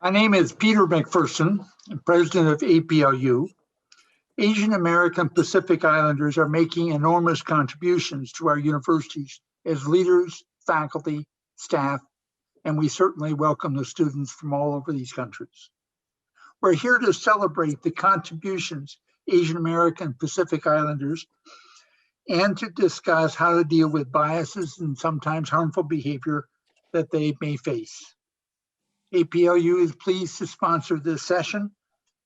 My name is Peter McPherson, president of APLU. Asian American Pacific Islanders are making enormous contributions to our universities as leaders, faculty, staff, and we certainly welcome the students from all over these countries. We're here to celebrate the contributions Asian American Pacific Islanders and to discuss how to deal with biases and sometimes harmful behavior that they may face. APLU is pleased to sponsor this session,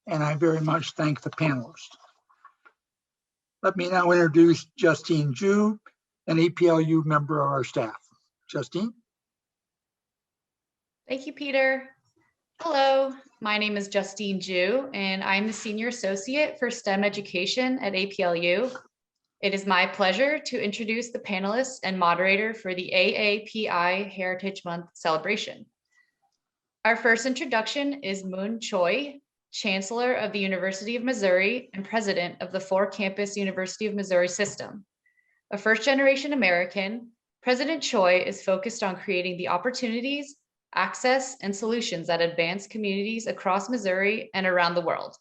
and I very much thank the panelists. Let me now introduce Justine Ju, an APLU member of our staff. Justine? Thank you, Peter. Hello, my name is Justine Ju, and I'm the Senior Associate for STEM Education at APLU. It is my pleasure to introduce the panelists and moderator for the AAPI Heritage Month celebration. Our first introduction is Moon Choi, Chancellor of the University of Missouri and President of the 4-Campus University of Missouri system. A first-generation American, President Choi is focused on creating the opportunities, access, and solutions that advance communities across Missouri and around the world.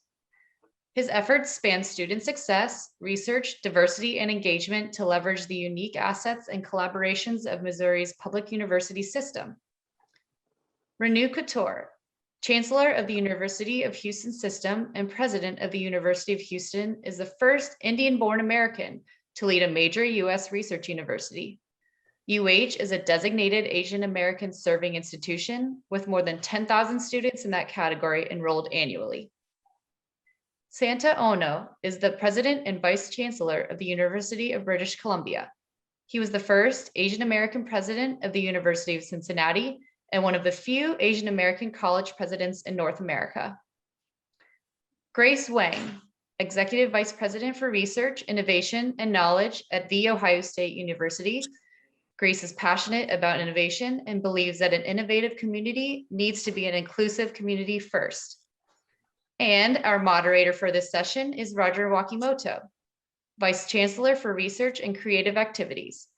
His efforts span student success, research, diversity, and engagement to leverage the unique assets and collaborations of Missouri's public university system. Renu Couture, Chancellor of the University of Houston System and President of the University of Houston, is the first Indian-born American to lead a major U.S. research university. UH is a designated Asian American serving institution with more than 10,000 students in that category enrolled annually. Santa Ono is the President and Vice Chancellor of the University of British Columbia. He was the first Asian American president of the University of Cincinnati and one of the few Asian American college presidents in North America. Grace Wang, Executive Vice President for Research, Innovation, and Knowledge at The Ohio State University. Grace is passionate about innovation and believes that an innovative community needs to be an inclusive community first. And our moderator for this session is Roger Wakimoto, Vice Chancellor for Research and Creative Activities.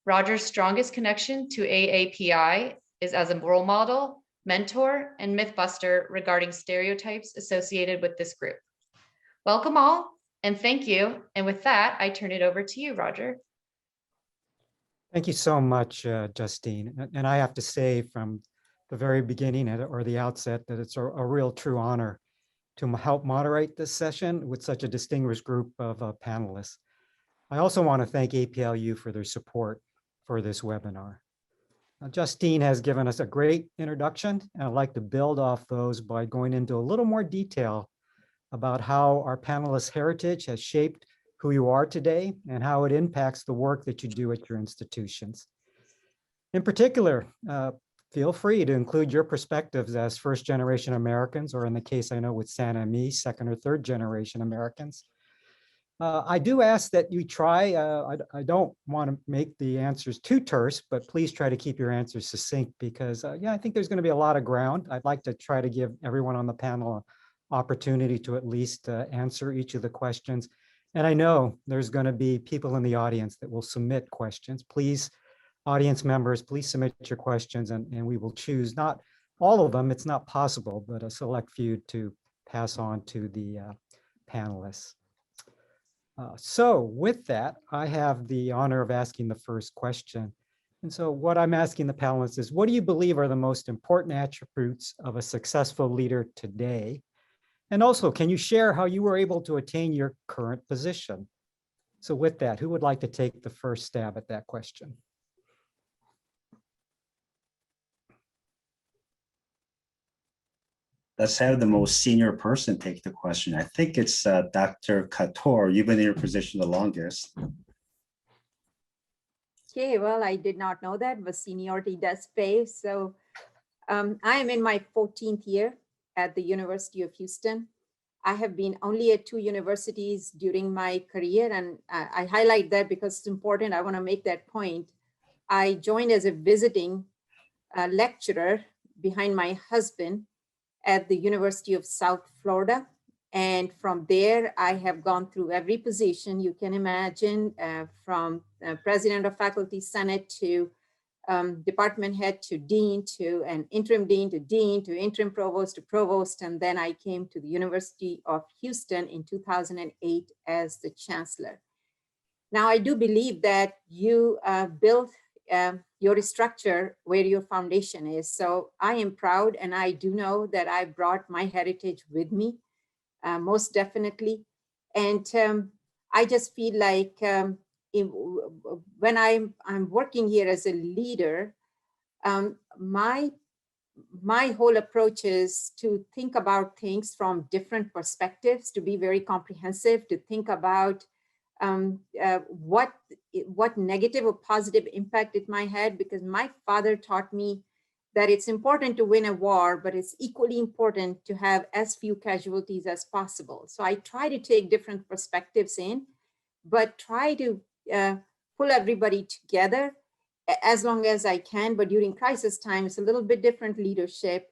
Roger's strongest connection to AAPI is as a role model, mentor, and mythbuster regarding stereotypes associated with this group. Welcome all, and thank you. And with that, I turn it over to you, Roger. Thank you so much, Justine. And I have to say from the very beginning or the outset that it's a real true honor to help moderate this session with such a distinguished group of panelists. I also want to thank APLU for their support for this webinar. Justine has given us a great introduction, and I'd like to build off those by going into a little more detail about how our panelists' heritage has shaped who you are today and how it impacts the work that you do at your institutions. In particular, feel free to include your perspectives as first-generation Americans, or in the case I know with Santa and me, second or third-generation Americans. I do ask that you try, I don't want to make the answers too terse, but please try to keep your answers succinct because yeah, I think there's going to be a lot of ground. I'd like to try to give everyone on the panel an opportunity to at least answer each of the questions. And I know there's going to be people in the audience that will submit questions. Please, audience members, please submit your questions and we will choose, not all of them, it's not possible, but a select few to pass on to the panelists. So with that, I have the honor of asking the first question. And so what I'm asking the panelists is, what do you believe are the most important attributes of a successful leader today? And also, can you share how you were able to attain your current position? So with that, who would like to take the first stab at that question? Let's have the most senior person take the question. I think it's Dr. Couture. You've been in your position the longest. Okay, well, I did not know that, but seniority does pay. So I am in my 14th year at the University of Houston. I have been only at 2 universities during my career, and I highlight that because it's important. I want to make that point. I joined as a visiting lecturer behind my husband at the University of South Florida. And from there, I have gone through every position you can imagine, from President of Faculty Senate to department head to dean to an interim dean to interim provost to provost. And then I came to the University of Houston in 2008 as the chancellor. Now, I do believe that you build your structure where your foundation is. So I am proud, and I do know that I brought my heritage with me, most definitely. And I just feel like when I'm working here as a leader, my whole approach is to think about things from different perspectives, to be very comprehensive, to think about what negative or positive impact it might have, because my father taught me that it's important to win a war, but it's equally important to have as few casualties as possible. So I try to take different perspectives in, but try to pull everybody together as long as I can. But during crisis time, it's a little bit different leadership.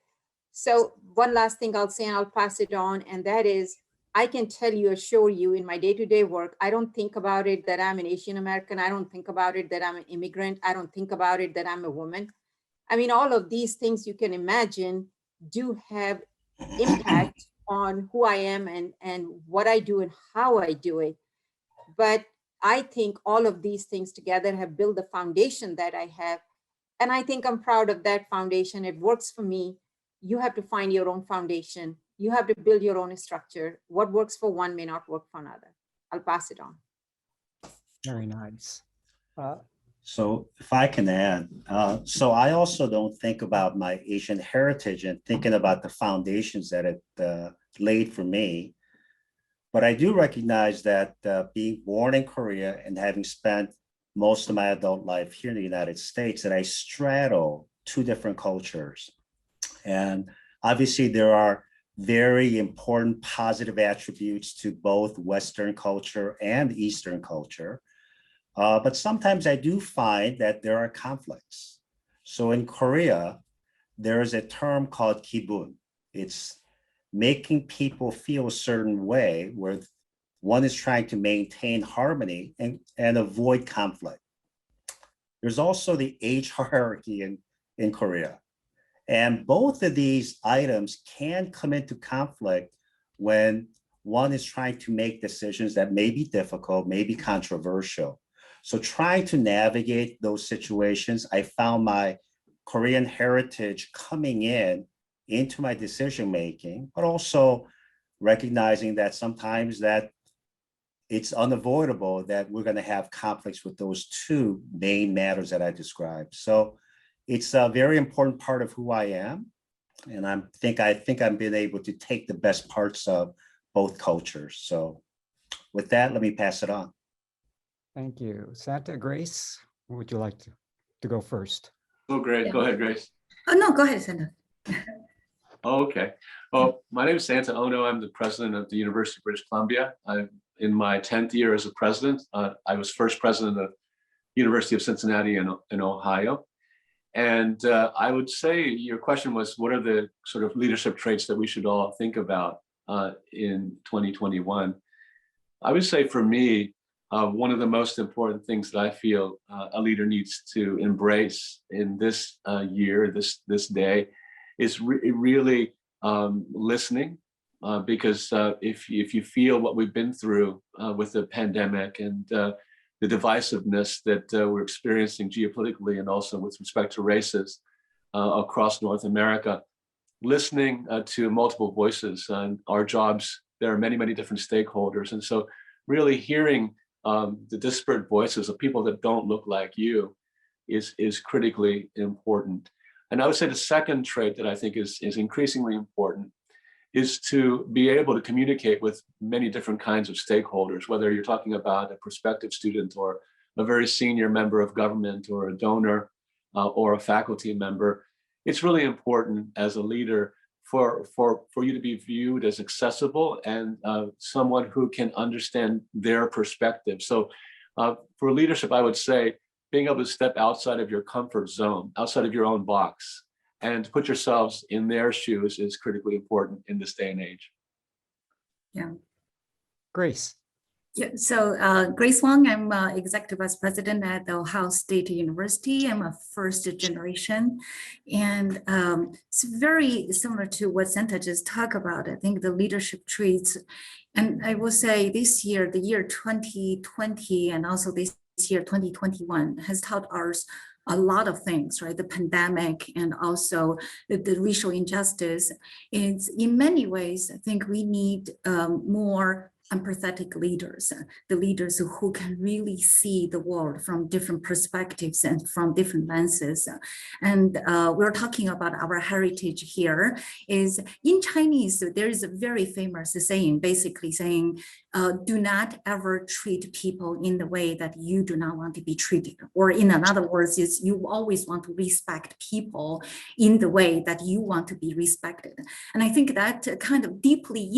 So one last thing I'll say, and I'll pass it on, and that is, I can tell you, assure you, in my day-to-day work, I don't think about it that I'm an Asian American. I don't think about it that I'm an immigrant. I don't think about it that I'm a woman. I mean, all of these things you can imagine do have impact on who I am and what I do and how I do it. But I think all of these things together have built the foundation that I have. And I think I'm proud of that foundation. It works for me. You have to find your own foundation. You have to build your own structure. What works for one may not work for another. I'll pass it on. Very nice. So if I can add, so I also don't think about my Asian heritage and thinking about the foundations that it laid for me. But I do recognize that being born in Korea and having spent most of my adult life here in the United States, that I straddle two different cultures. And obviously there are very important positive attributes to both Western culture and Eastern culture. But sometimes I do find that there are conflicts. So in Korea, there is a term called kibun. It's making people feel a certain way where one is trying to maintain harmony and avoid conflict. There's also the age hierarchy in Korea. And both of these items can come into conflict when one is trying to make decisions that may be difficult, may be controversial. So trying to navigate those situations, I found my Korean heritage coming into my decision-making, but also recognizing that sometimes that it's unavoidable that we're going to have conflicts with those two main matters that I described. So it's a very important part of who I am. And I think I'm being able to take the best parts of both cultures. So with that, let me pass it on. Thank you. Santa, Grace, would you like to go first? Oh, great. Go ahead, Grace. Oh, no, go ahead, Santa. Oh, okay. Well, my name is Santa Ono. I'm the president of the University of British Columbia. I'm in my 10th year as a president. I was first president of University of Cincinnati in Ohio. And I would say your question was, what are the sort of leadership traits that we should all think about in 2021? I would say for me, one of the most important things that I feel a leader needs to embrace in this year, this day, is really listening. Because if you feel what we've been through with the pandemic and the divisiveness that we're experiencing geopolitically and also with respect to races across North America, listening to multiple voices and our jobs, there are many, many different stakeholders. And so really hearing the disparate voices of people that don't look like you is critically important. And I would say the second trait that I think is increasingly important is to be able to communicate with many different kinds of stakeholders, whether you're talking about a prospective student or a very senior member of government or a donor or a faculty member. It's really important as a leader for you to be viewed as accessible and someone who can understand their perspective. So for leadership, I would say being able to step outside of your comfort zone, outside of your own box, and put yourselves in their shoes is critically important in this day and age. Yeah. Grace. Yeah, so Grace Wong, I'm Executive Vice President at the Ohio State University. I'm a first generation. And it's very similar to what Santa just talked about. I think the leadership traits, and I will say this year, the year 2020, and also this year 2021 has taught us a lot of things, right? The pandemic and also the racial injustice. It's in many ways, I think we need more empathetic leaders, the leaders who can really see the world from different perspectives and from different lenses. And we're talking about our heritage here is in Chinese, there is a very famous saying, basically saying, do not ever treat people in the way that you do not want to be treated. Or in other words, is you always want to respect people in the way that you want to be respected. And I think that kind of deeply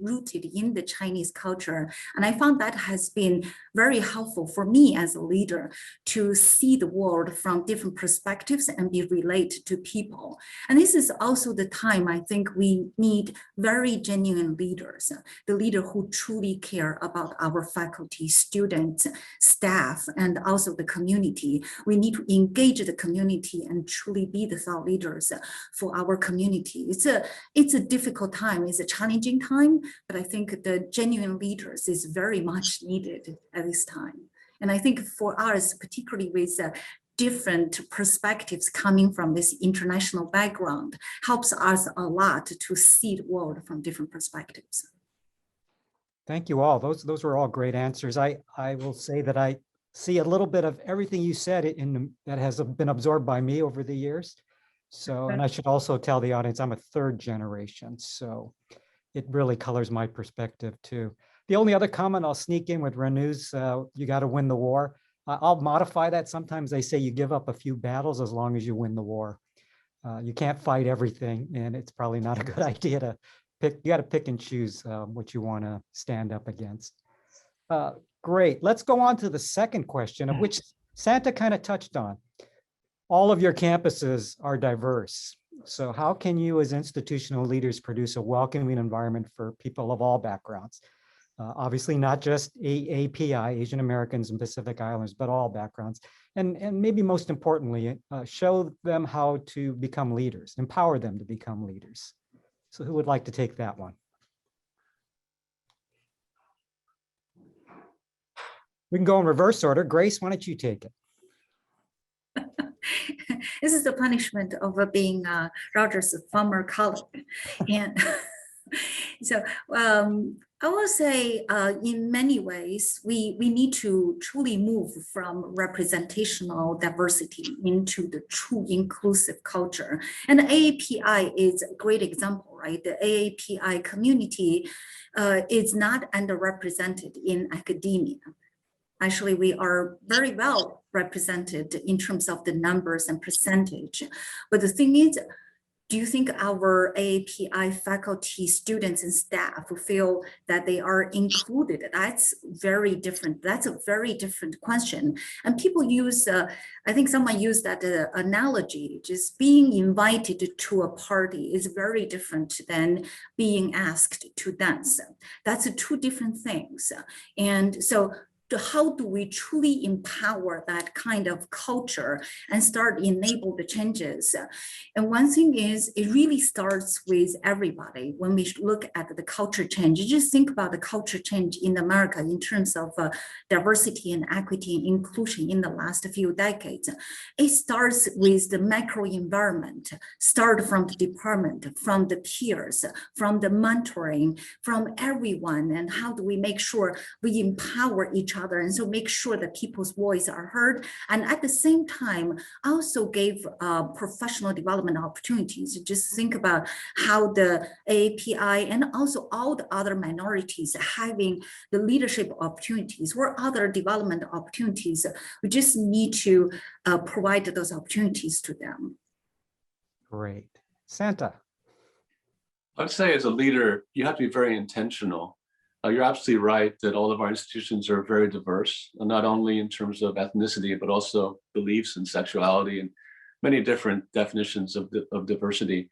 rooted in the Chinese culture. And I found that has been very helpful for me as a leader to see the world from different perspectives and be related to people. And this is also the time I think we need very genuine leaders, the leader who truly care about our faculty, students, staff, and also the community. We need to engage the community and truly be the thought leaders for our community. It's a difficult time, it's a challenging time, but I think the genuine leaders is very much needed at this time. And I think for us, particularly with different perspectives coming from this international background, helps us a lot to see the world from different perspectives. Thank you all. Those were all great answers. I will say that I see a little bit of everything you said that has been absorbed by me over the years. So, and I should also tell the audience I'm a third generation, so it really colors my perspective too. The only other comment I'll sneak in with Renu's, you got to win the war. I'll modify that. Sometimes they say you give up a few battles as long as you win the war. You can't fight everything, and it's probably not a good idea to pick. You got to pick and choose what you want to stand up against. Great. Let's go on to the second question, of which Santa kind of touched on. All of your campuses are diverse. So how can you as institutional leaders produce a welcoming environment for people of all backgrounds? Obviously not just AAPI, Asian Americans and Pacific Islanders, but all backgrounds. And maybe most importantly, show them how to become leaders, empower them to become leaders. So who would like to take that one? We can go in reverse order. Grace, why don't you take it? This is the punishment of being Roger's former colleague. And so I will say in many ways, we need to truly move from representational diversity into the true inclusive culture. And AAPI is a great example, right? The AAPI community is not underrepresented in academia. Actually, we are very well represented in terms of the numbers and percentage. But the thing is, do you think our AAPI faculty, students, and staff feel that they are included? That's very different. That's a very different question. And people use, I think someone used that analogy, just being invited to a party is very different than being asked to dance. That's two different things. And so how do we truly empower that kind of culture and start enable the changes? And one thing is, it really starts with everybody. When we look at the culture change, you just think about the culture change in America in terms of diversity and equity and inclusion in the last few decades. It starts with the macro environment, start from the department, from the peers, from the mentoring, from everyone, and how do we make sure we empower each other, and so make sure that people's voices are heard, and at the same time also gave professional development opportunities. Just think about how the AAPI and also all the other minorities having the leadership opportunities or other development opportunities. We just need to provide those opportunities to them. Great. Santa. I'd say as a leader, you have to be very intentional. You're absolutely right that all of our institutions are very diverse, not only in terms of ethnicity, but also beliefs and sexuality and many different definitions of diversity.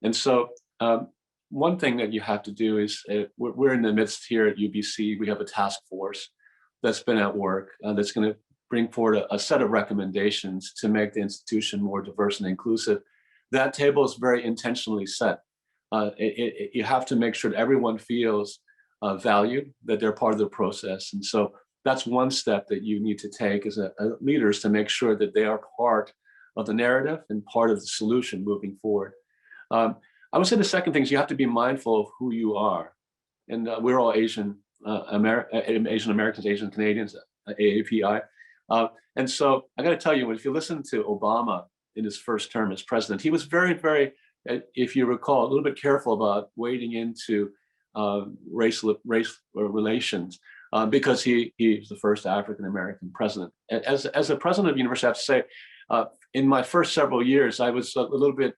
And so one thing that you have to do is we're in the midst here at UBC. We have a task force that's been at work that's going to bring forward a set of recommendations to make the institution more diverse and inclusive. That table is very intentionally set. You have to make sure that everyone feels valued, that they're part of the process. And so that's one step that you need to take as leaders to make sure that they are part of the narrative and part of the solution moving forward. I would say the second thing is you have to be mindful of who you are. And we're all Asian Americans, Asian Canadians, AAPI. And so I got to tell you, if you listen to Obama in his first term as president, he was very, very, if you recall, a little bit careful about wading into race relations because he was the first African American president. As a president of the university, I have to say, in my first several years, I was a little bit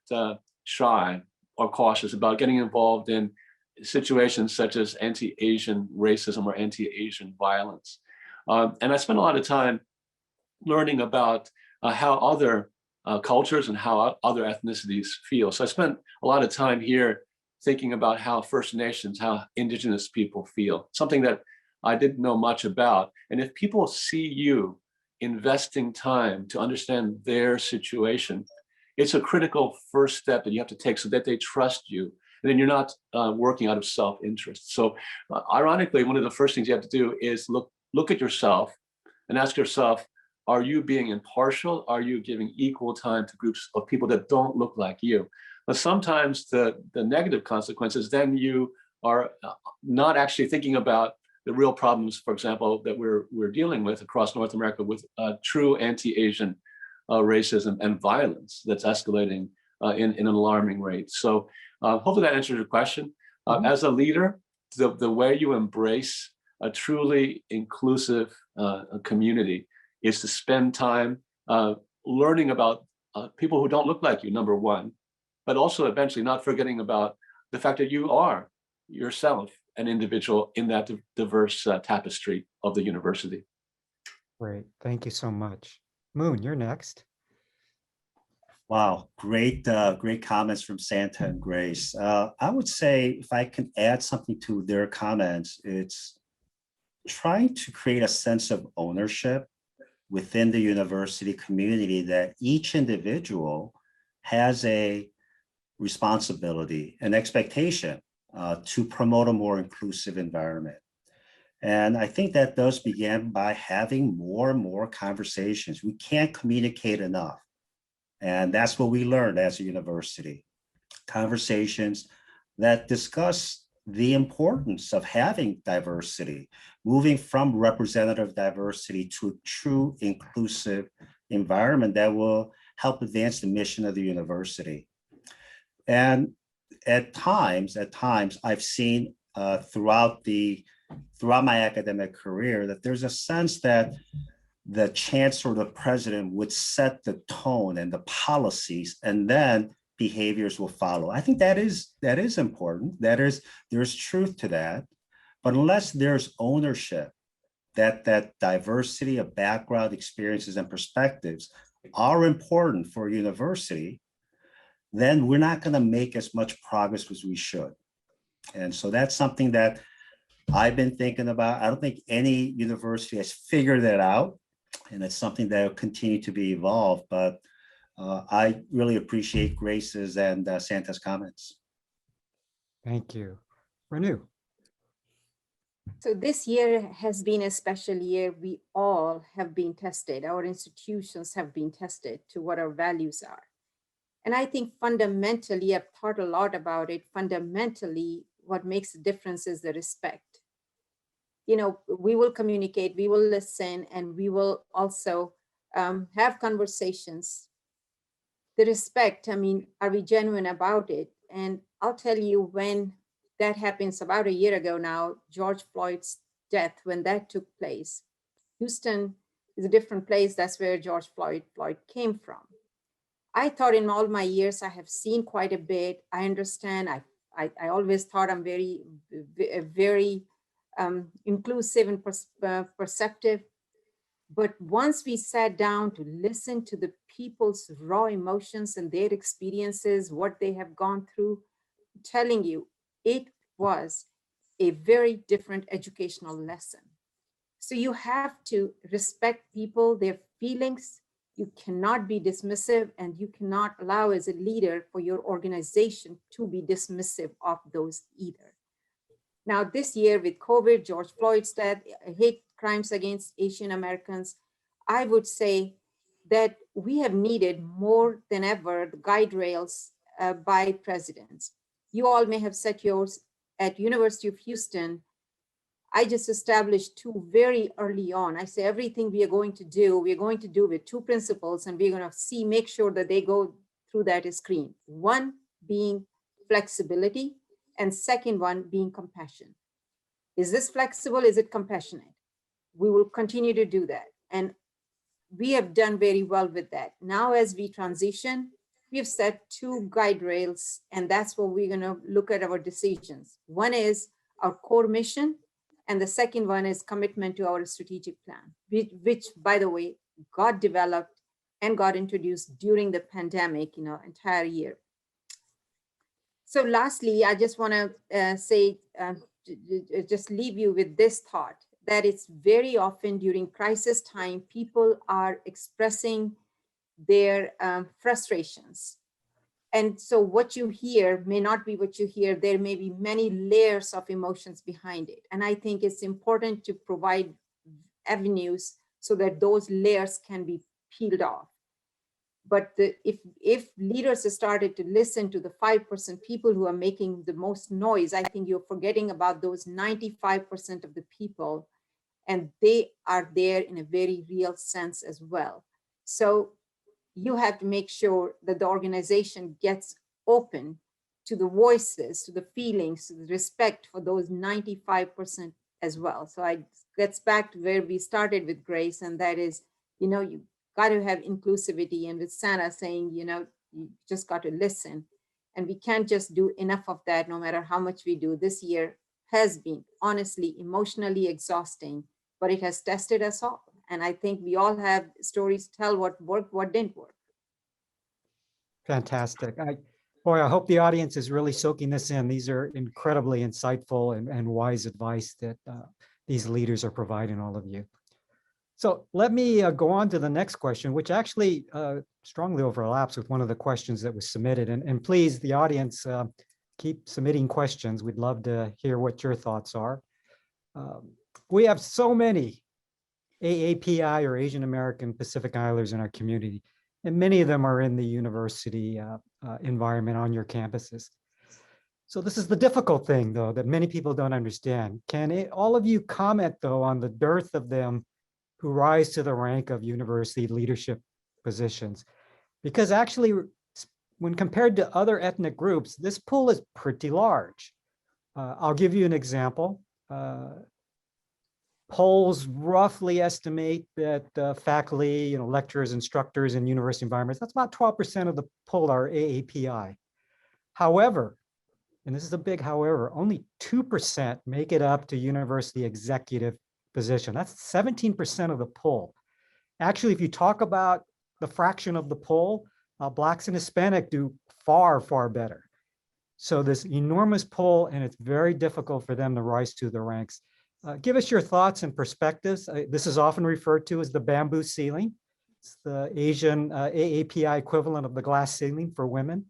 shy or cautious about getting involved in situations such as anti-Asian racism or anti-Asian violence. And I spent a lot of time learning about how other cultures and how other ethnicities feel. So I spent a lot of time here thinking about how First Nations, how Indigenous people feel, something that I didn't know much about. And if people see you investing time to understand their situation, it's a critical first step that you have to take so that they trust you. And then you're not working out of self-interest. So ironically, one of the first things you have to do is look at yourself and ask yourself, are you being impartial? Are you giving equal time to groups of people that don't look like you? But sometimes the negative consequences, then you are not actually thinking about the real problems, for example, that we're dealing with across North America with true anti-Asian racism and violence that's escalating in an alarming rate. So hopefully that answers your question. As a leader, the way you embrace a truly inclusive community is to spend time learning about people who don't look like you, number one, but also eventually not forgetting about the fact that you are yourself an individual in that diverse tapestry of the university. Great. Thank you so much. Moon, you're next. Wow, great comments from Santa and Grace. I would say if I can add something to their comments, it's trying to create a sense of ownership within the university community that each individual has a responsibility, an expectation to promote a more inclusive environment. And I think that does begin by having more and more conversations. We can't communicate enough. And that's what we learned as a university. Conversations that discuss the importance of having diversity, moving from representative diversity to a true inclusive environment that will help advance the mission of the university. And at times, I've seen throughout my academic career that there's a sense that the chancellor or the president would set the tone and the policies, and then behaviors will follow. I think that is important. There's truth to that. But unless there's ownership, that diversity of background, experiences, and perspectives are important for a university, then we're not going to make as much progress as we should. And so that's something that I've been thinking about. I don't think any university has figured that out. And it's something that will continue to be evolved. But I really appreciate Grace's and Santa's comments. Thank you. Renew. So this year has been a special year. We all have been tested. Our institutions have been tested to what our values are. And I think fundamentally, I've thought a lot about it. Fundamentally, what makes a difference is the respect. You know, we will communicate, we will listen, and we will also have conversations. The respect, I mean, are we genuine about it? And I'll tell you, when that happens about a year ago now, George Floyd's death, when that took place, Houston is a different place. That's where George Floyd came from. I thought in all my years, I have seen quite a bit. I understand. I always thought I'm very inclusive and perceptive. But once we sat down to listen to the people's raw emotions and their experiences, what they have gone through, I'm telling you, it was a very different educational lesson. So you have to respect people, their feelings. You cannot be dismissive, and you cannot allow as a leader for your organization to be dismissive of those either. Now, this year with COVID, George Floyd's death, hate crimes against Asian Americans, I would say that we have needed more than ever the guide rails by presidents. You all may have set yours at University of Houston. I just established two very early on. I say everything we are going to do with two principles, and we're going to make sure that they go through that screen. One being flexibility, and second one being compassion. Is this flexible? Is it compassionate? We will continue to do that. And we have done very well with that. Now, as we transition, we've set two guide rails, and that's what we're going to look at our decisions. One is our core mission, and the second one is commitment to our strategic plan, which by the way, got developed and got introduced during the pandemic, entire year. So lastly, I just want to say, just leave you with this thought, that it's very often during crisis time, people are expressing their frustrations. And so what you hear may not be what you hear. There may be many layers of emotions behind it. And I think it's important to provide avenues so that those layers can be peeled off. But if leaders started to listen to the 5% people who are making the most noise, I think you're forgetting about those 95% of the people, and they are there in a very real sense as well. So you have to make sure that the organization gets open to the voices, to the feelings, to the respect for those 95% as well. So I gets back to where we started with Grace, and that is, you got to have inclusivity, and with Santa saying, you just got to listen. And we can't just do enough of that no matter how much we do. This year has been honestly emotionally exhausting, but it has tested us all. And I think we all have stories to tell what worked, what didn't work. Fantastic. Boy, I hope the audience is really soaking this in. These are incredibly insightful and wise advice that these leaders are providing all of you. So let me go on to the next question, which actually strongly overlaps with one of the questions that was submitted. And please, the audience, keep submitting questions. We'd love to hear what your thoughts are. We have so many AAPI or Asian American Pacific Islanders in our community, and many of them are in the university environment on your campuses. So this is the difficult thing, though, that many people don't understand. Can all of you comment, though, on the dearth of them who rise to the rank of university leadership positions? Because actually, when compared to other ethnic groups, this pool is pretty large. I'll give you an example. Polls roughly estimate that faculty, lecturers, instructors in university environments, that's about 12% of the pool are AAPI. However, and this is a big however, only 2% make it up to university executive position. That's 17% of the poll. Actually, if you talk about the fraction of the poll, Blacks and Hispanic do far, far better. So this enormous poll, and it's very difficult for them to rise to the ranks. Give us your thoughts and perspectives. This is often referred to as the bamboo ceiling. It's the Asian AAPI equivalent of the glass ceiling for women.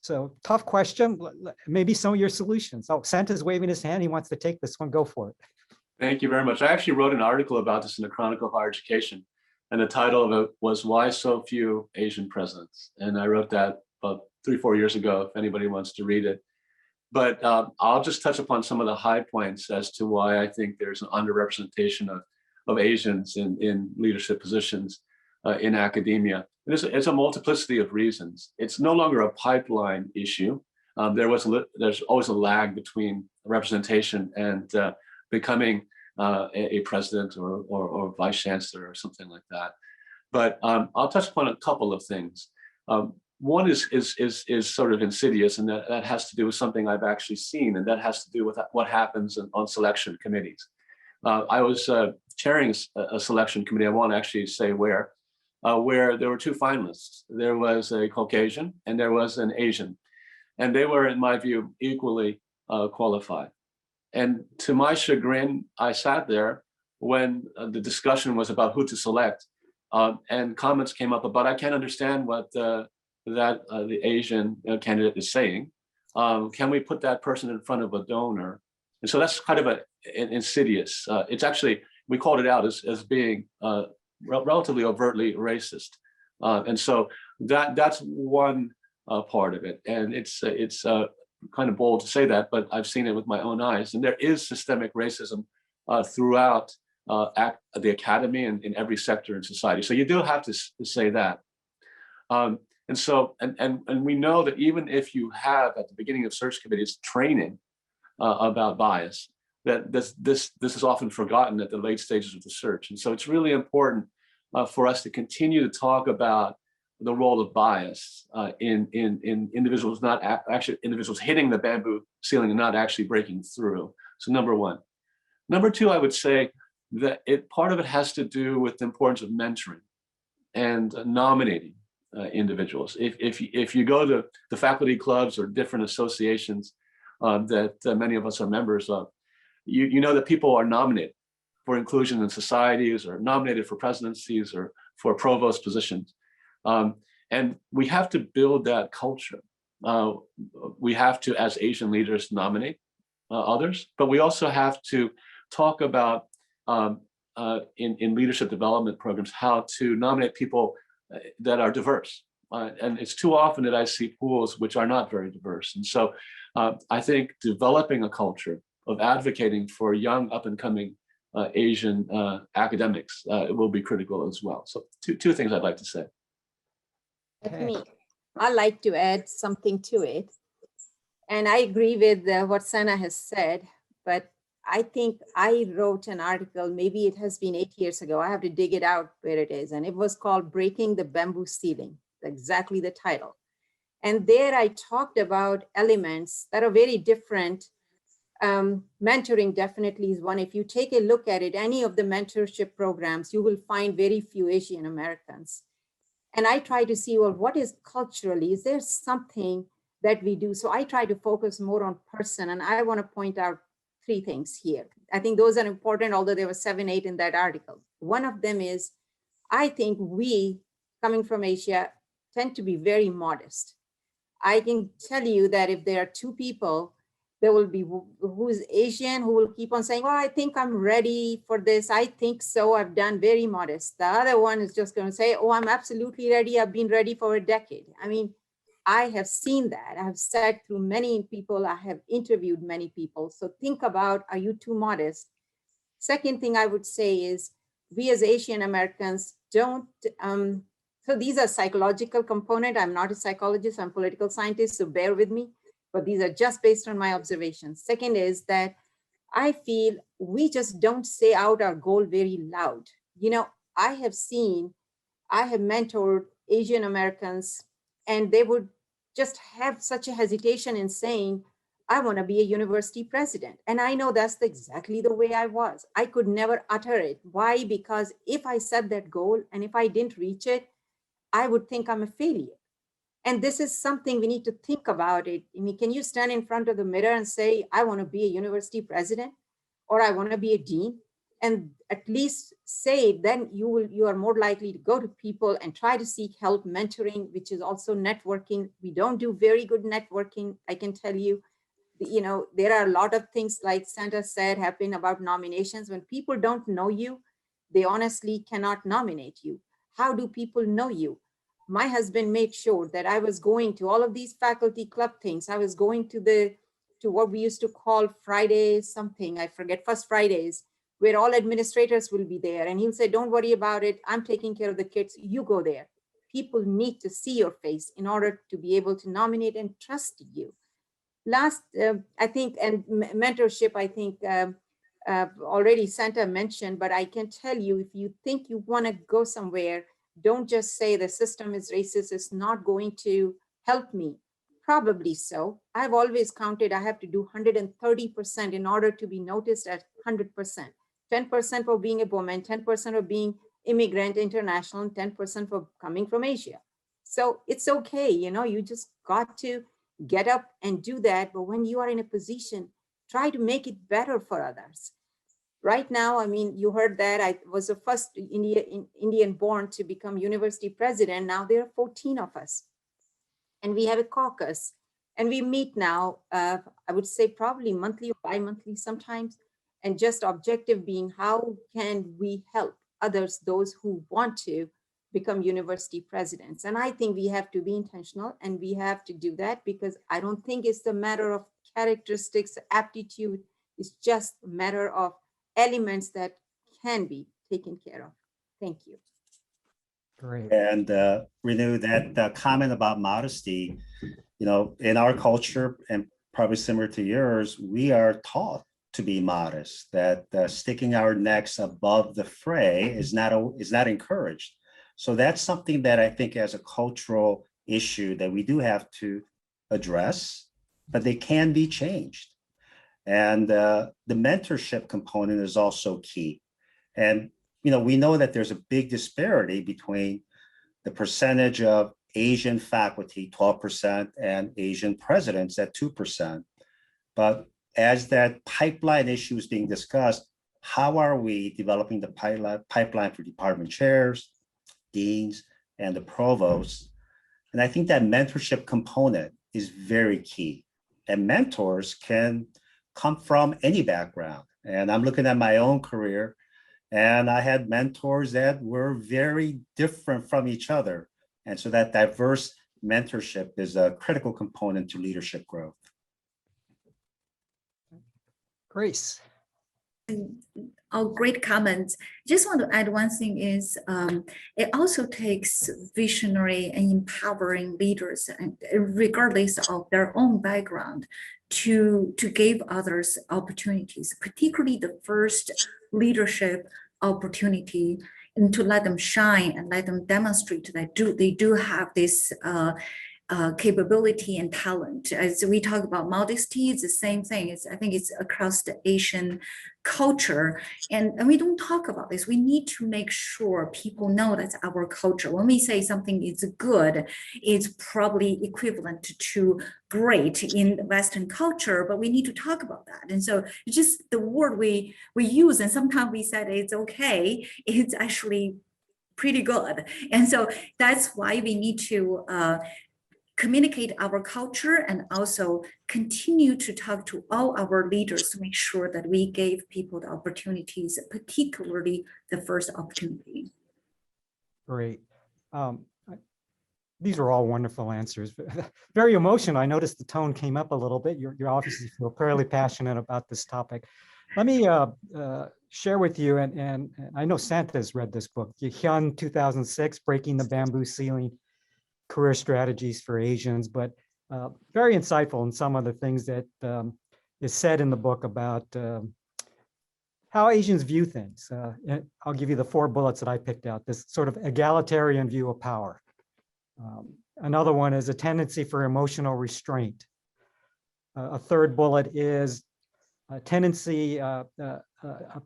So tough question, maybe some of your solutions. Oh, Santa's waving his hand. He wants to take this one. Go for it. Thank you very much. I actually wrote an article about this in the Chronicle of Higher Education, and the title of it was "Why So Few Asian Presidents?" And I wrote that about 3-4 years ago, if anybody wants to read it. But I'll just touch upon some of the high points as to why I think there's an underrepresentation of Asians in leadership positions in academia. And it's a multiplicity of reasons. It's no longer a pipeline issue. There's always a lag between representation and becoming a president or vice chancellor or something like that. But I'll touch upon a couple of things. One is sort of insidious, and that has to do with something I've actually seen, and that has to do with what happens on selection committees. I was chairing a selection committee, I won't actually say where there were two finalists. There was a Caucasian and there was an Asian. And they were, in my view, equally qualify. And to my chagrin, I sat there when the discussion was about who to select, and comments came up about, I can't understand what the Asian candidate is saying. Can we put that person in front of a donor? And so that's kind of an insidious. It's actually, we called it out as being relatively overtly racist. And so that's one part of it. And it's kind of bold to say that, but I've seen it with my own eyes. And there is systemic racism throughout the academy and in every sector in society. So you do have to say that. And so, and we know that even if you have at the beginning of search committees training about bias, that this is often forgotten at the late stages of the search. And so it's really important for us to continue to talk about the role of bias in individuals, not actually individuals hitting the bamboo ceiling and not actually breaking through. So number one. Number two, I would say that part of it has to do with the importance of mentoring and nominating individuals. If you go to the faculty clubs or different associations that many of us are members of, you know that people are nominated for inclusion in societies or nominated for presidencies or for provost positions. And we have to build that culture. We have to, as Asian leaders, nominate others, but we also have to talk about in leadership development programs how to nominate people that are diverse. And it's too often that I see pools which are not very diverse. And so I think developing a culture of advocating for young up and coming Asian academics will be critical as well. So two things I'd like to say. I'd like to add something to it. And I agree with what Sana has said, but I think I wrote an article, maybe it has been 8 years ago. I have to dig it out where it is. And it was called Breaking the Bamboo Ceiling, exactly the title. And there I talked about elements that are very different. Mentoring definitely is one. If you take a look at it, any of the mentorship programs, you will find very few Asian Americans. And I try to see, well, what is culturally, is there something that we do? So I try to focus more on person. And I want to point out 3 things here. I think those are important, although there were 7, 8 in that article. One of them is, I think we, coming from Asia, tend to be very modest. I can tell you that if there are 2 people, there will be who's Asian, who will keep on saying, well, I think I'm ready for this. I think so. I've done very modest. The other one is just going to say, oh, I'm absolutely ready. I've been ready for a decade. I mean, I have seen that. I have sat through many people. I have interviewed many people. So think about, are you too modest? Second thing I would say is, we as Asian Americans don't, so these are psychological component. I'm not a psychologist, I'm a political scientist, so bear with me, but these are just based on my observations. Second is that I feel we just don't say out our goal very loud. You know, I have mentored Asian Americans, and they would just have such a hesitation in saying, I want to be a university president. And I know that's exactly the way I was. I could never utter it. Why? Because if I set that goal and if I didn't reach it, I would think I'm a failure. And this is something we need to think about it. I mean, can you stand in front of the mirror and say, I want to be a university president, or I want to be a dean? And at least say it, then you are more likely to go to people and try to seek help. Mentoring, which is also networking. We don't do very good networking, I can tell you. You know, there are a lot of things, like Santa said, happen about nominations. When people don't know you, they honestly cannot nominate you. How do people know you? My husband made sure that I was going to all of these faculty club things. I was going to what we used to call Fridays something, I forget, First Fridays, where all administrators will be there. And he'll say, don't worry about it. I'm taking care of the kids. You go there. People need to see your face in order to be able to nominate and trust you. Last, I think, and mentorship, I think already Santa mentioned, but I can tell you, if you think you want to go somewhere, don't just say the system is racist, it's not going to help me. Probably so. I've always counted I have to do 130% in order to be noticed at 100%. 10% for being a woman, 10% for being immigrant, international, and 10% for coming from Asia. So it's okay, you know, you just got to get up and do that. But when you are in a position, try to make it better for others. Right now, I mean, you heard that I was the first Indian born to become university president. Now there are 14 of us. And we have a caucus. And we meet now, I would say probably monthly or bi-monthly sometimes. And just objective being, how can we help others, those who want to become university presidents? And I think we have to be intentional, and we have to do that, because I don't think it's a matter of characteristics, aptitude. It's just a matter of elements that can be taken care of. Thank you. Great. And Renew, that comment about modesty, in our culture, and probably similar to yours, we are taught to be modest, that sticking our necks above the fray is not encouraged. So that's something that I think as a cultural issue that we do have to address, but they can be changed. And the mentorship component is also key. And we know that there's a big disparity between the percentage of Asian faculty, 12%, and Asian presidents at 2%. But as that pipeline issue is being discussed, how are we developing the pipeline for department chairs, deans, and the provosts? And I think that mentorship component is very key. And mentors can come from any background. And I'm looking at my own career, and I had mentors that were very different from each other. And so that diverse mentorship is a critical component to leadership growth. Grace. Oh, great comments. Just want to add one thing is it also takes visionary and empowering leaders, and regardless of their own background, to give others opportunities, particularly the first leadership opportunity, and to let them shine and let them demonstrate that they do have this capability and talent. As we talk about modesty, it's the same thing. I think it's across the Asian culture, and we don't talk about this. We need to make sure people know that's our culture. When we say something is good, it's probably equivalent to great in Western culture, but we need to talk about that. And so it's just the word we use, and sometimes we said it's okay, it's actually pretty good. And so that's why we need to communicate our culture, and also continue to talk to all our leaders to make sure that we gave people the opportunities, particularly the first opportunity. Great. These are all wonderful answers. Very emotional. I noticed the tone came up a little bit. You obviously feel fairly passionate about this topic. Let me share with you, and I know Santa's read this book, Hyun 2006, Breaking the Bamboo Ceiling, Career Strategies for Asians, but very insightful in some of the things that is said in the book about how Asians view things. And I'll give you the 4 bullets that I picked out, this sort of egalitarian view of power. Another one is a tendency for emotional restraint. A third bullet is a tendency, a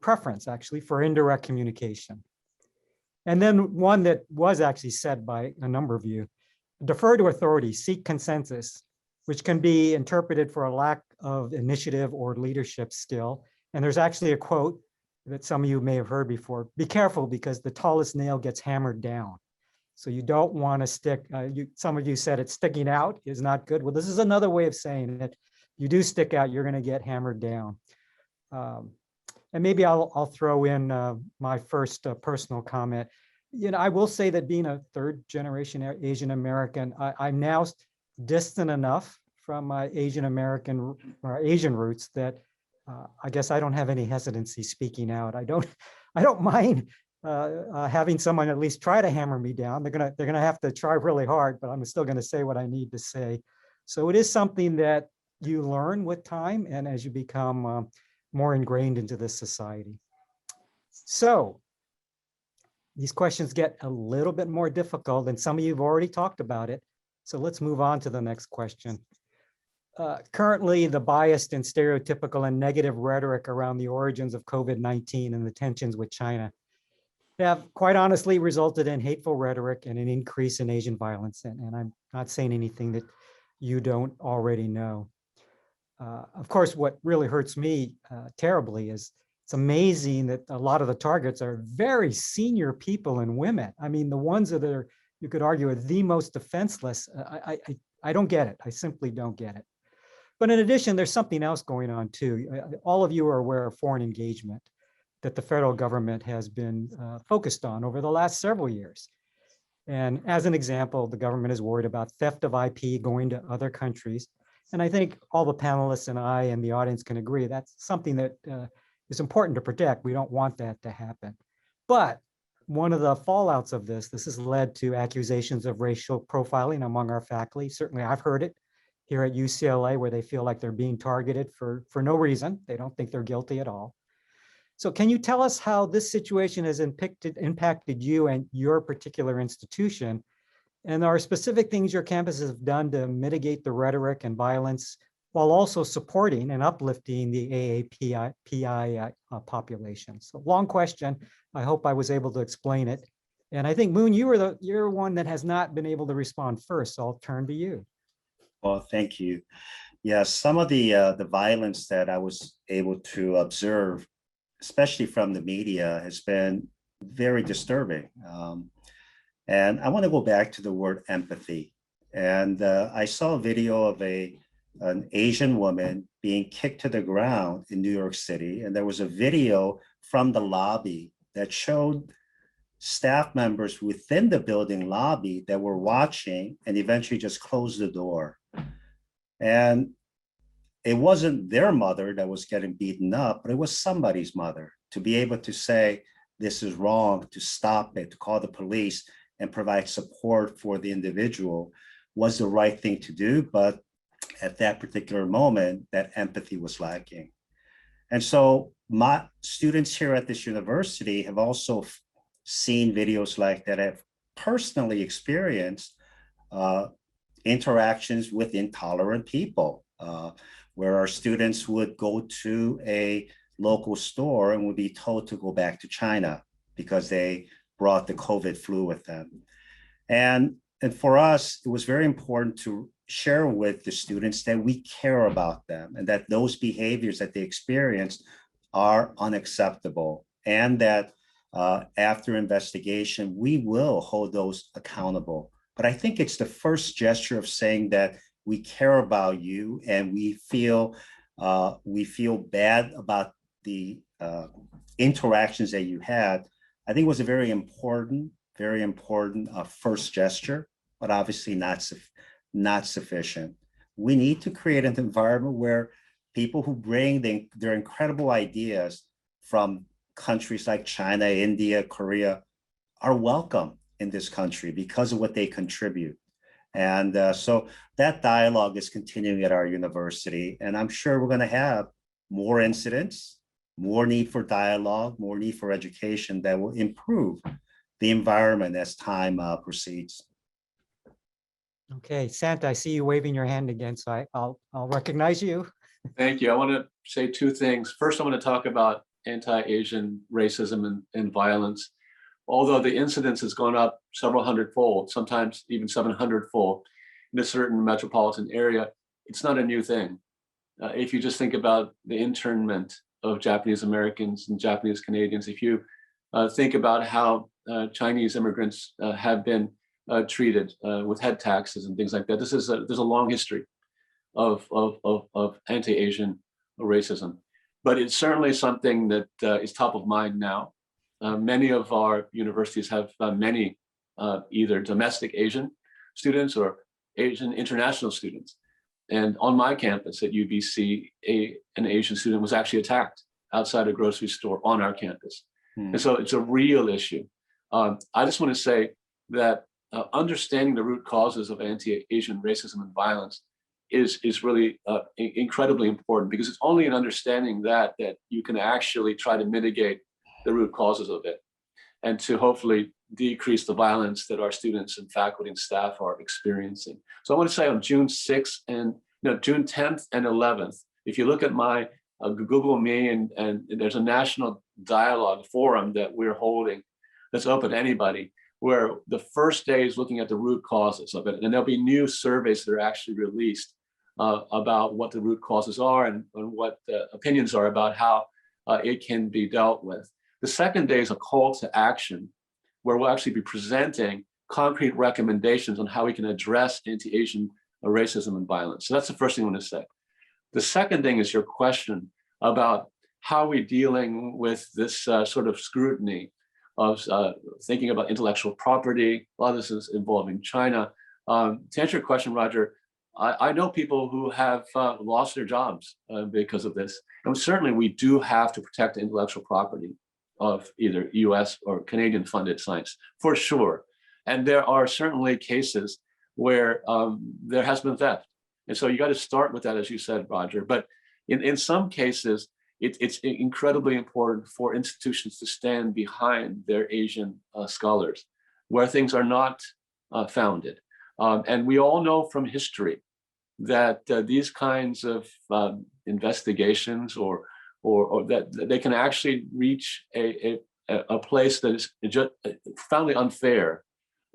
preference actually for indirect communication. And then one that was actually said by a number of you, defer to authority, seek consensus, which can be interpreted for a lack of initiative or leadership skill. And there's actually a quote that some of you may have heard before: be careful, because the tallest nail gets hammered down. So you don't want to stick, some of you said it, sticking out is not good. Well, this is another way of saying that you do stick out, you're going to get hammered down. And maybe I'll throw in my first personal comment. I will say that being a 3rd generation Asian American, I'm now distant enough from my Asian American or Asian roots that I guess I don't have any hesitancy speaking out. I don't mind having someone at least try to hammer me down. They're gonna have to try really hard, but I'm still gonna say what I need to say. So it is something that you learn with time and as you become more ingrained into this society. So these questions get a little bit more difficult, and some of you have already talked about it. So let's move on to the next question. Currently, the biased and stereotypical and negative rhetoric around the origins of COVID-19 and the tensions with China have quite honestly resulted in hateful rhetoric and an increase in Asian violence. And I'm not saying anything that you don't already know. Of course, what really hurts me terribly is it's amazing that a lot of the targets are very senior people and women. I mean, the ones that are, you could argue, are the most defenseless. I don't get it. I simply don't get it. But in addition, there's something else going on too. All of you are aware of foreign engagement that the federal government has been focused on over the last several years. And as an example, the government is worried about theft of IP going to other countries. And I think all the panelists and I and the audience can agree that's something that is important to protect. We don't want that to happen. But one of the fallouts of this has led to accusations of racial profiling among our faculty. Certainly I've heard it here at UCLA, where they feel like they're being targeted for no reason. They don't think they're guilty at all. So can you tell us how this situation has impacted you and your particular institution? And are specific things your campuses have done to mitigate the rhetoric and violence while also supporting and uplifting the AAPI population? So long question. I hope I was able to explain it. And I think, Moon, you're one that has not been able to respond first, so I'll turn to you. Well, thank you. Yeah, some of the violence that I was able to observe, especially from the media, has been very disturbing. And I want to go back to the word empathy. And I saw a video of an Asian woman being kicked to the ground in New York City. And there was a video from the lobby that showed staff members within the building lobby that were watching and eventually just closed the door. And it wasn't their mother that was getting beaten up, but it was somebody's mother. To be able to say, this is wrong, to stop it, to call the police and provide support for the individual was the right thing to do. But at that particular moment, that empathy was lacking. And so my students here at this university have also seen videos like that, have personally experienced interactions with intolerant people, where our students would go to a local store and would be told to go back to China because they brought the COVID flu with them. And for us, it was very important to share with the students that we care about them and that those behaviors that they experienced are unacceptable, and that after investigation, we will hold those accountable. But I think it's the first gesture of saying that we care about you and we feel bad about the interactions that you had. I think it was a very important first gesture, but obviously not sufficient. We need to create an environment where people who bring their incredible ideas from countries like China, India, Korea are welcome in this country because of what they contribute. And so that dialogue is continuing at our university. And I'm sure we're going to have more incidents, more need for dialogue, more need for education that will improve the environment as time proceeds. Okay, Santa, I see you waving your hand again, so I'll recognize you. Thank you. I want to say two things. First, I want to talk about anti-Asian racism and violence. Although the incidence has gone up several hundredfold, sometimes even 700-fold in a certain metropolitan area, it's not a new thing. If you just think about the internment of Japanese Americans and Japanese Canadians, if you think about how Chinese immigrants have been treated with head taxes and things like that, there's a long history of anti-Asian racism. But it's certainly something that is top of mind now. Many of our universities have many either domestic Asian students or Asian international students. And on my campus at UBC, an Asian student was actually attacked outside a grocery store on our campus. And so it's a real issue. I just want to say that understanding the root causes of anti-Asian racism and violence is really incredibly important, because it's only in understanding that you can actually try to mitigate the root causes of it and to hopefully decrease the violence that our students and faculty and staff are experiencing. So I want to say on June 6th and June 10th and 11th, if you look at my Google me and there's a national dialogue forum that we're holding that's open to anybody. where the first day is looking at the root causes of it. And there'll be new surveys that are actually released about what the root causes are and what the opinions are about how it can be dealt with. The second day is a call to action, where we'll actually be presenting concrete recommendations on how we can address anti-Asian racism and violence. So that's the first thing I want to say. The second thing is your question about how we're dealing with this sort of scrutiny of thinking about intellectual property. A lot of this is involving China. To answer your question, Roger, I know people who have lost their jobs because of this. And certainly we do have to protect the intellectual property of either US or Canadian funded science, for sure. And there are certainly cases where there has been theft. And so you got to start with that, as you said, Roger. But in some cases, it's incredibly important for institutions to stand behind their Asian scholars where things are not founded. And we all know from history that these kinds of investigations or that they can actually reach a place that is just profoundly unfair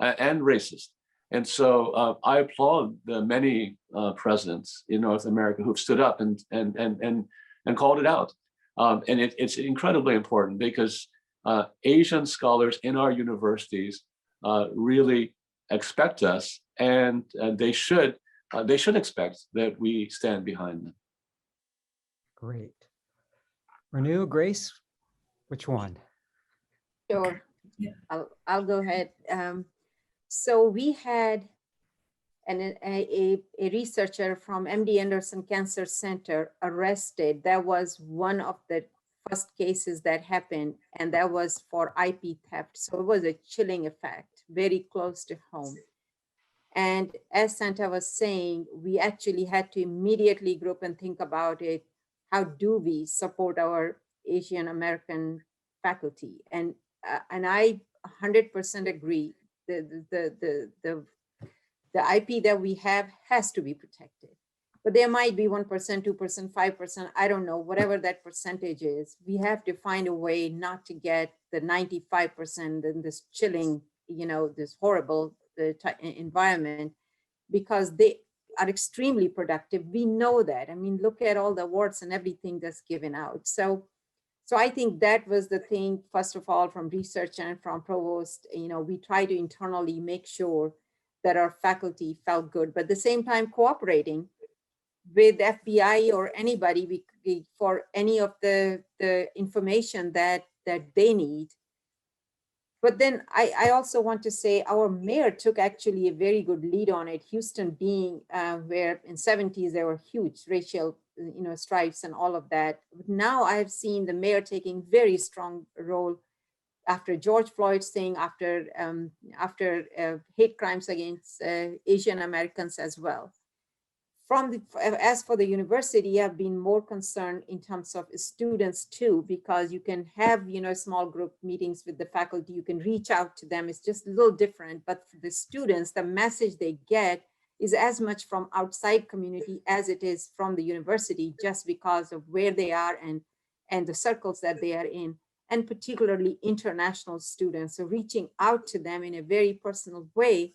and racist. And so I applaud the many presidents in North America who've stood up and called it out. And it's incredibly important because Asian scholars in our universities really expect us, and they should expect that we stand behind them. Great. Renew, Grace, which one? Sure. Yeah. I'll go ahead. So we had a researcher from MD Anderson Cancer Center arrested. That was one of the first cases that happened, and that was for IP theft. So it was a chilling effect, very close to home. And as Santa was saying, we actually had to immediately group and think about it. How do we support our Asian American faculty? And I 100% agree. The IP that we have has to be protected. But there might be 1%, 2%, 5%, I don't know, whatever that percentage is. We have to find a way not to get the 95% and this chilling, this horrible environment, because they are extremely productive. We know that. I mean, look at all the awards and everything that's given out. So I think that was the thing, first of all, from research and from provost, we try to internally make sure that our faculty felt good, but at the same time cooperating with FBI or anybody for any of the information that they need. But then I also want to say our mayor took actually a very good lead on it. Houston being where in 70s there were huge racial stripes and all of that. But now I have seen the mayor taking very strong role after George Floyd's thing, after hate crimes against Asian Americans as well. As for the university, I've been more concerned in terms of students too, because you can have small group meetings with the faculty, you can reach out to them. It's just a little different, but for the students, the message they get is as much from outside community as it is from the university, just because of where they are and the circles that they are in, and particularly international students. So reaching out to them in a very personal way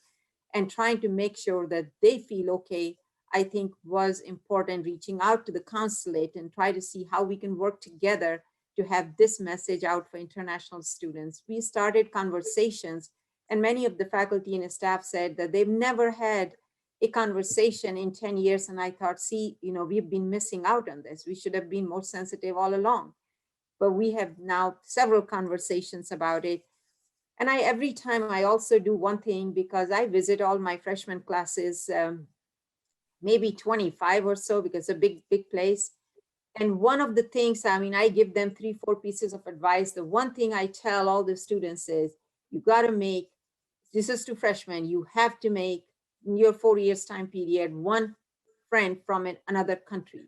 and trying to make sure that they feel okay, I think was important. Reaching out to the consulate and try to see how we can work together to have this message out for international students. We started conversations, and many of the faculty and staff said that they've never had a conversation in 10 years. And I thought, we've been missing out on this. We should have been more sensitive all along. But we have now several conversations about it. And every time I also do one thing, because I visit all my freshman classes, maybe 25 or so, because it's a big place. And one of the things, I give them 3-4 pieces of advice. The one thing I tell all the students is, you got to make, this is to freshmen, you have to make in your 4 years time period, one friend from another country,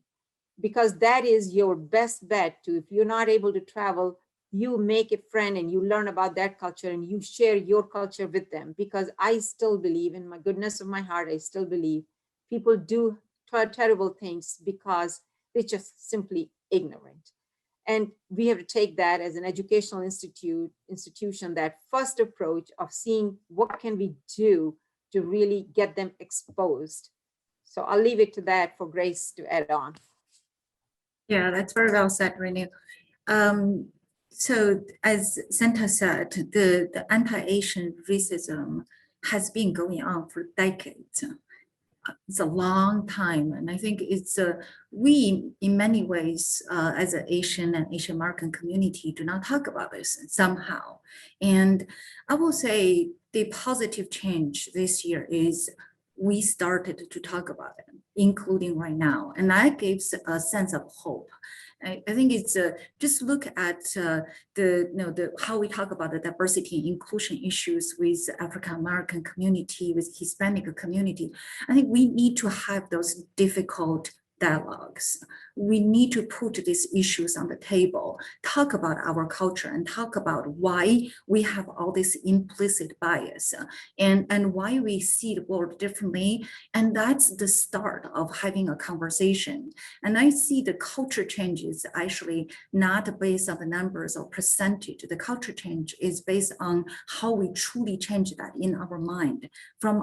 because that is your best bet to, if you're not able to travel, you make a friend and you learn about that culture and you share your culture with them. Because I still believe, in my goodness of my heart, I still believe people do terrible things because they're just simply ignorant. And we have to take that as an educational institution, that first approach of seeing what can we do to really get them exposed. So I'll leave it to that for Grace to add on. Yeah, that's very well said, Renee. So as Santa said, the anti-Asian racism has been going on for decades. It's a long time, and I think it's we in many ways as an Asian and Asian American community do not talk about this somehow. And I will say the positive change this year is we started to talk about it, including right now, and that gives a sense of hope. I think it's just look at the how we talk about the diversity and inclusion issues with African American community, with Hispanic community. I think we need to have those difficult dialogues. We need to put these issues on the table, talk about our culture, and talk about why we have all this implicit bias and why we see the world differently. And that's the start of having a conversation. And I see the culture changes actually not based on the numbers or percentage. The culture change is based on how we truly change that in our mind, from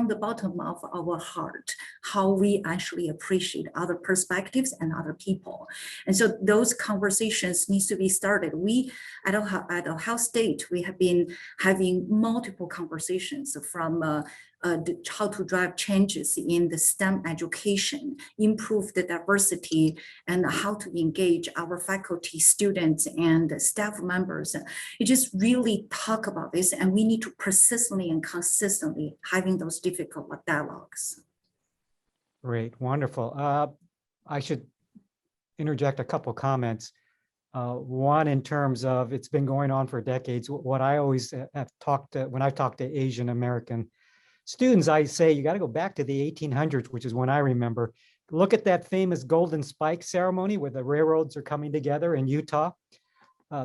the bottom of our heart, how we actually appreciate other perspectives and other people. And so those conversations needs to be started. We at Ohio State, we have been having multiple conversations from how to drive changes in the STEM education, improve the diversity, and how to engage our faculty, students, and staff members. You just really talk about this, and we need to persistently and consistently having those difficult dialogues. Great, wonderful. I should interject a couple comments. One, in terms of it's been going on for decades. What I always have talked to, when I talk to Asian American students, I say you got to go back to the 1800s, which is when I remember. Look at that famous Golden Spike ceremony where the railroads are coming together in Utah.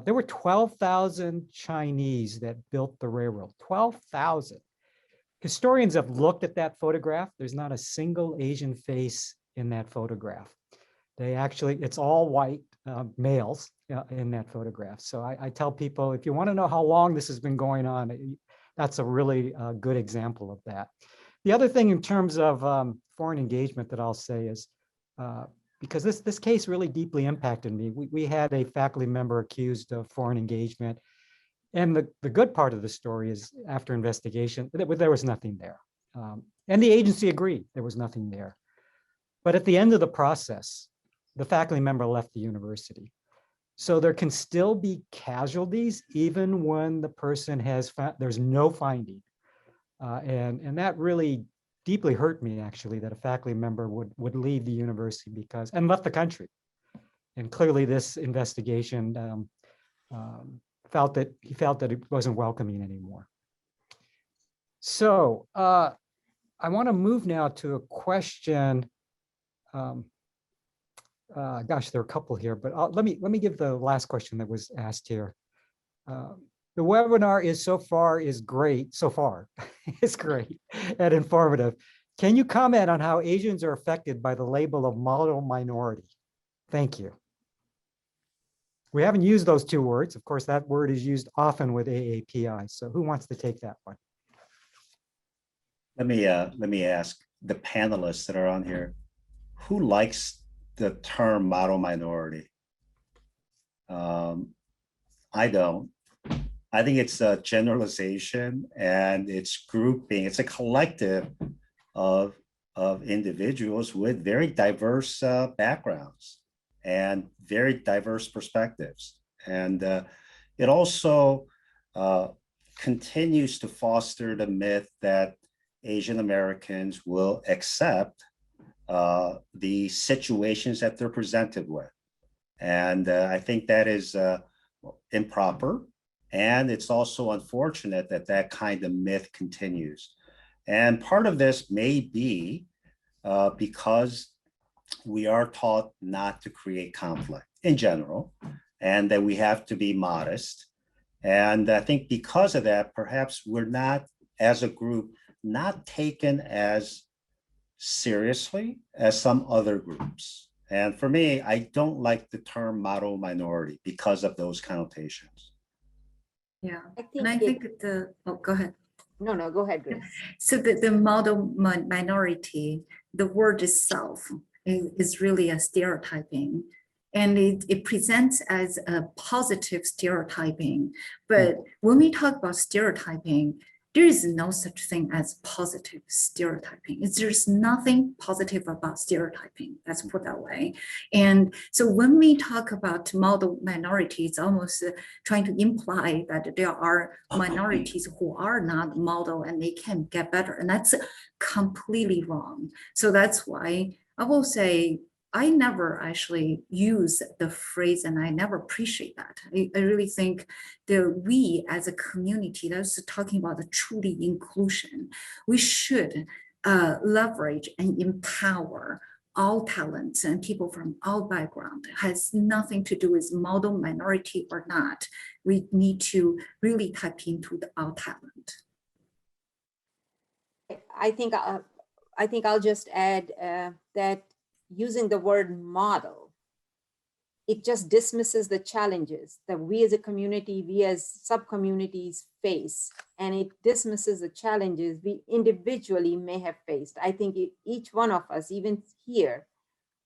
There were 12,000 Chinese that built the railroad. 12,000. Historians have looked at that photograph. There's not a single Asian face in that photograph. They actually, it's all white males in that photograph. So I tell people, if you want to know how long this has been going on, that's a really good example of that. The other thing in terms of foreign engagement that I'll say is, because this case really deeply impacted me. We had a faculty member accused of foreign engagement. And the good part of the story is after investigation, there was nothing there. And the agency agreed there was nothing there. But at the end of the process, the faculty member left the university. So there can still be casualties even when the person has found there's no finding. And that really deeply hurt me, actually, that a faculty member would leave the university and left the country. And clearly this investigation felt that it wasn't welcoming anymore. So I want to move now to a question. Gosh, there are a couple here, but let me give the last question that was asked here. The webinar is great so far. It's great and informative. Can you comment on how Asians are affected by the label of model minority? Thank you. We haven't used those two words. Of course, that word is used often with AAPI. So who wants to take that one? Let me ask the panelists that are on here, who likes the term model minority? I don't. I think it's a generalization and it's grouping. It's a collective of individuals with very diverse backgrounds and very diverse perspectives. And it also continues to foster the myth that Asian Americans will accept the situations that they're presented with. And I think that is improper. And it's also unfortunate that that kind of myth continues. And part of this may be because we are taught not to create conflict in general, and that we have to be modest. And I think because of that, perhaps we're not, as a group, not taken as seriously as some other groups. And for me, I don't like the term model minority because of those connotations. Yeah, I and I think think the, oh, go ahead. no, go ahead, Grace. So the model minority, the word itself is really a stereotyping. And it presents as a positive stereotyping. But when we talk about stereotyping, there is no such thing as positive stereotyping. There's nothing positive about stereotyping, let's put that way. And so when we talk about model minority, it's almost trying to imply that there are minorities who are not model and they can get better. And that's completely wrong. So that's why I will say, I never actually use the phrase and I never appreciate that. I really think that we as a community, that's talking about the truly inclusion, we should leverage and empower all talents and people from all background. It has nothing to do with model minority or not. We need to really tap into all talent. I think I'll just add that using the word model, it just dismisses the challenges that we as a community, we as sub-communities face, and it dismisses the challenges we individually may have faced. I think each one of us, even here,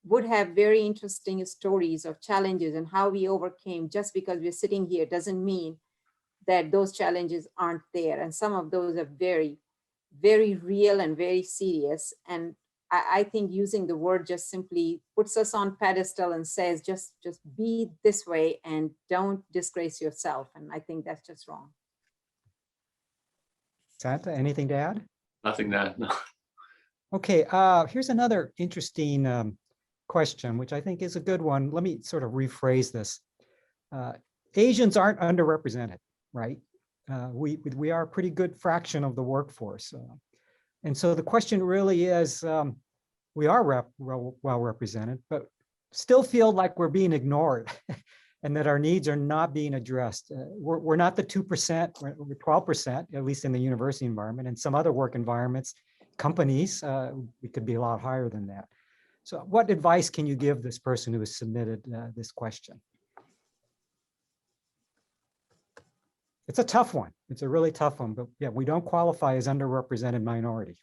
would have very interesting stories of challenges and how we overcame. Just because we're sitting here doesn't mean that those challenges aren't there. And some of those are very, very real and very serious. And I think using the word just simply puts us on pedestal and says, just be this way and don't disgrace yourself. And I think that's just wrong. Santa, anything to add? Nothing that, no. Okay, here's another interesting question, which I think is a good one. Let me sort of rephrase this. Asians aren't underrepresented, right? We are a pretty good fraction of the workforce. And so the question really is, we are well represented, but still feel like we're being ignored and that our needs are not being addressed. We're not the 2%, we're 12%, at least in the university environment. And some other work environments, companies, we could be a lot higher than that. So what advice can you give this person who has submitted this question? It's a tough one. It's a really tough one, but yeah, we don't qualify as underrepresented minority.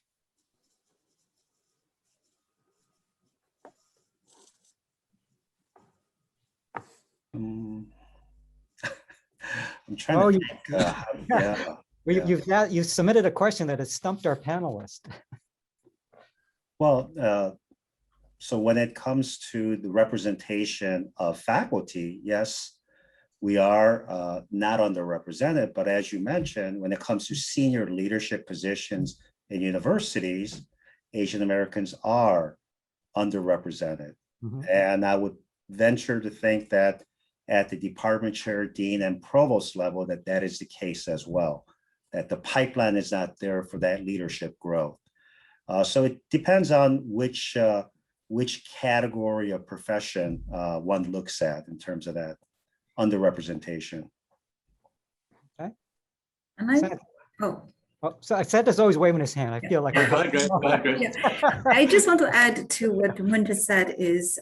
I'm trying to think. Yeah. You've submitted a question that has stumped our panelists. Well, so when it comes to the representation of faculty, yes, we are not underrepresented, but as you mentioned, when it comes to senior leadership positions in universities, Asian Americans are underrepresented. Mm-hmm. And I would venture to think that at the department chair, dean, and provost level, that is the case as well, that the pipeline is not there for that leadership growth. So it depends on which category of profession one looks at in terms of that underrepresentation. Okay. And So Santa's always waving his hand. I feel like Go ahead, Grace. yeah. I just want to add to what Winter said is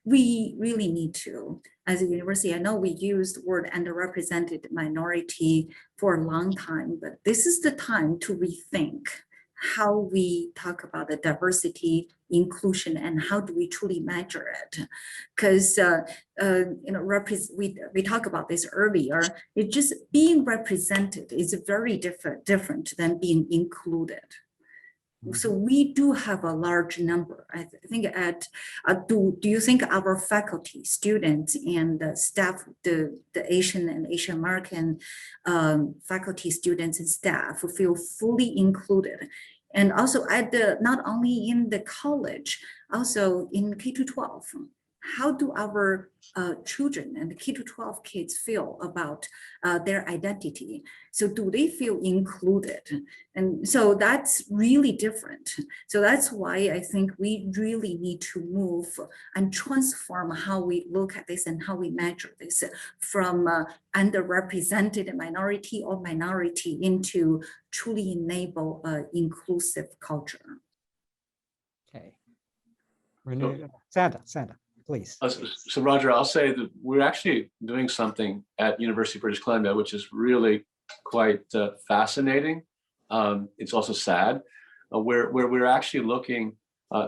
we really need to, as a university, I know we used the word underrepresented minority for a long time, but this is the time to rethink how we talk about the diversity, inclusion, and how do we truly measure it? Because we talked about this earlier. It just being represented is very different than being included. So we do have a large number. I think do you think our faculty, students, and the staff, the Asian and Asian American faculty, students, and staff feel fully included? And also not only in the college, also in K-12. How do our children and the K-12 kids feel about their identity? So do they feel included? And so that's really different. So that's why I think we really need to move and transform how we look at this and how we measure this from underrepresented minority or minority into truly enable inclusive culture. Okay. Santa. please. So Roger, I'll say that we're actually doing something at University of British Columbia, which is really quite fascinating. It's also sad. Where we're actually looking,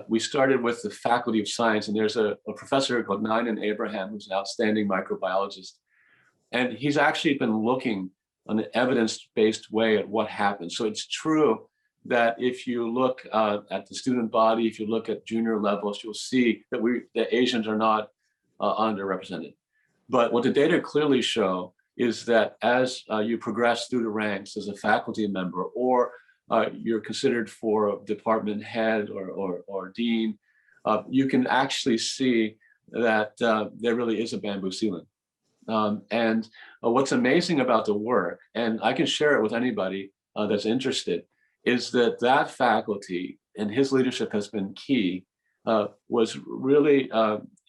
we started with the Faculty of Science, and there's a professor called Nainan Abraham, who's an outstanding microbiologist. And he's actually been looking on an evidence-based way at what happens. So it's true that if you look at the student body, if you look at junior levels, you'll see that the Asians are not underrepresented. But what the data clearly show is that as you progress through the ranks as a faculty member, or you're considered for a department head or dean, you can actually see that there really is a bamboo ceiling. And what's amazing about the work, and I can share it with anybody that's interested, is that faculty and his leadership has been key, was really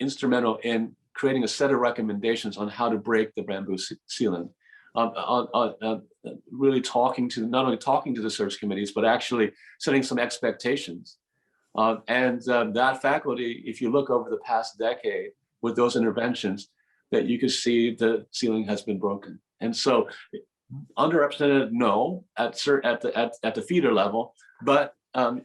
instrumental in creating a set of recommendations on how to break the bamboo ceiling. Really not only talking to the search committees, but actually setting some expectations. And that faculty, if you look over the past decade with those interventions, that you can see the ceiling has been broken. And so underrepresented, no, at the feeder level, but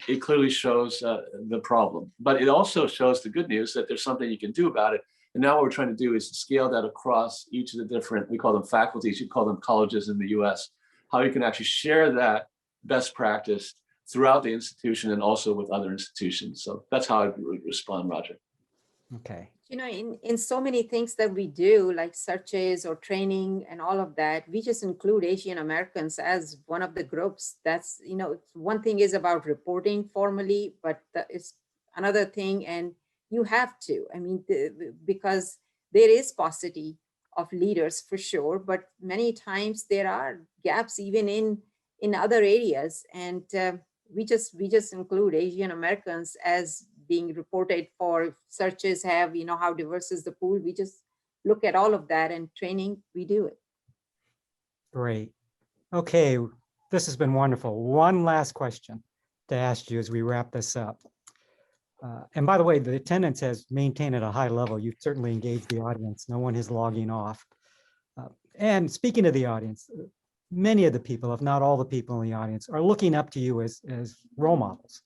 it clearly shows the problem. But it also shows the good news that there's something you can do about it. And now what we're trying to do is to scale that across each of the different, we call them faculties, you call them colleges in the US, how you can actually share that best practice throughout the institution and also with other institutions. So that's how I would respond, Roger. Okay. You know, in so many things that we do, like searches or training and all of that, we just include Asian Americans as one of the groups. That's, you know, one thing is about reporting formally, but it's another thing. And you have to, I mean, because there is paucity of leaders for sure, but many times there are gaps even in other areas. And we just include Asian Americans as being reported for. Searches have, you know, how diverse is the pool. We just look at all of that, and training, we do it. Great. Okay, this has been wonderful. One last question to ask you as we wrap this up. And by the way, the attendance has maintained at a high level. You've certainly engaged the audience. No one is logging off. And speaking of the audience, many of the people, if not all the people in the audience, are looking up to you as role models.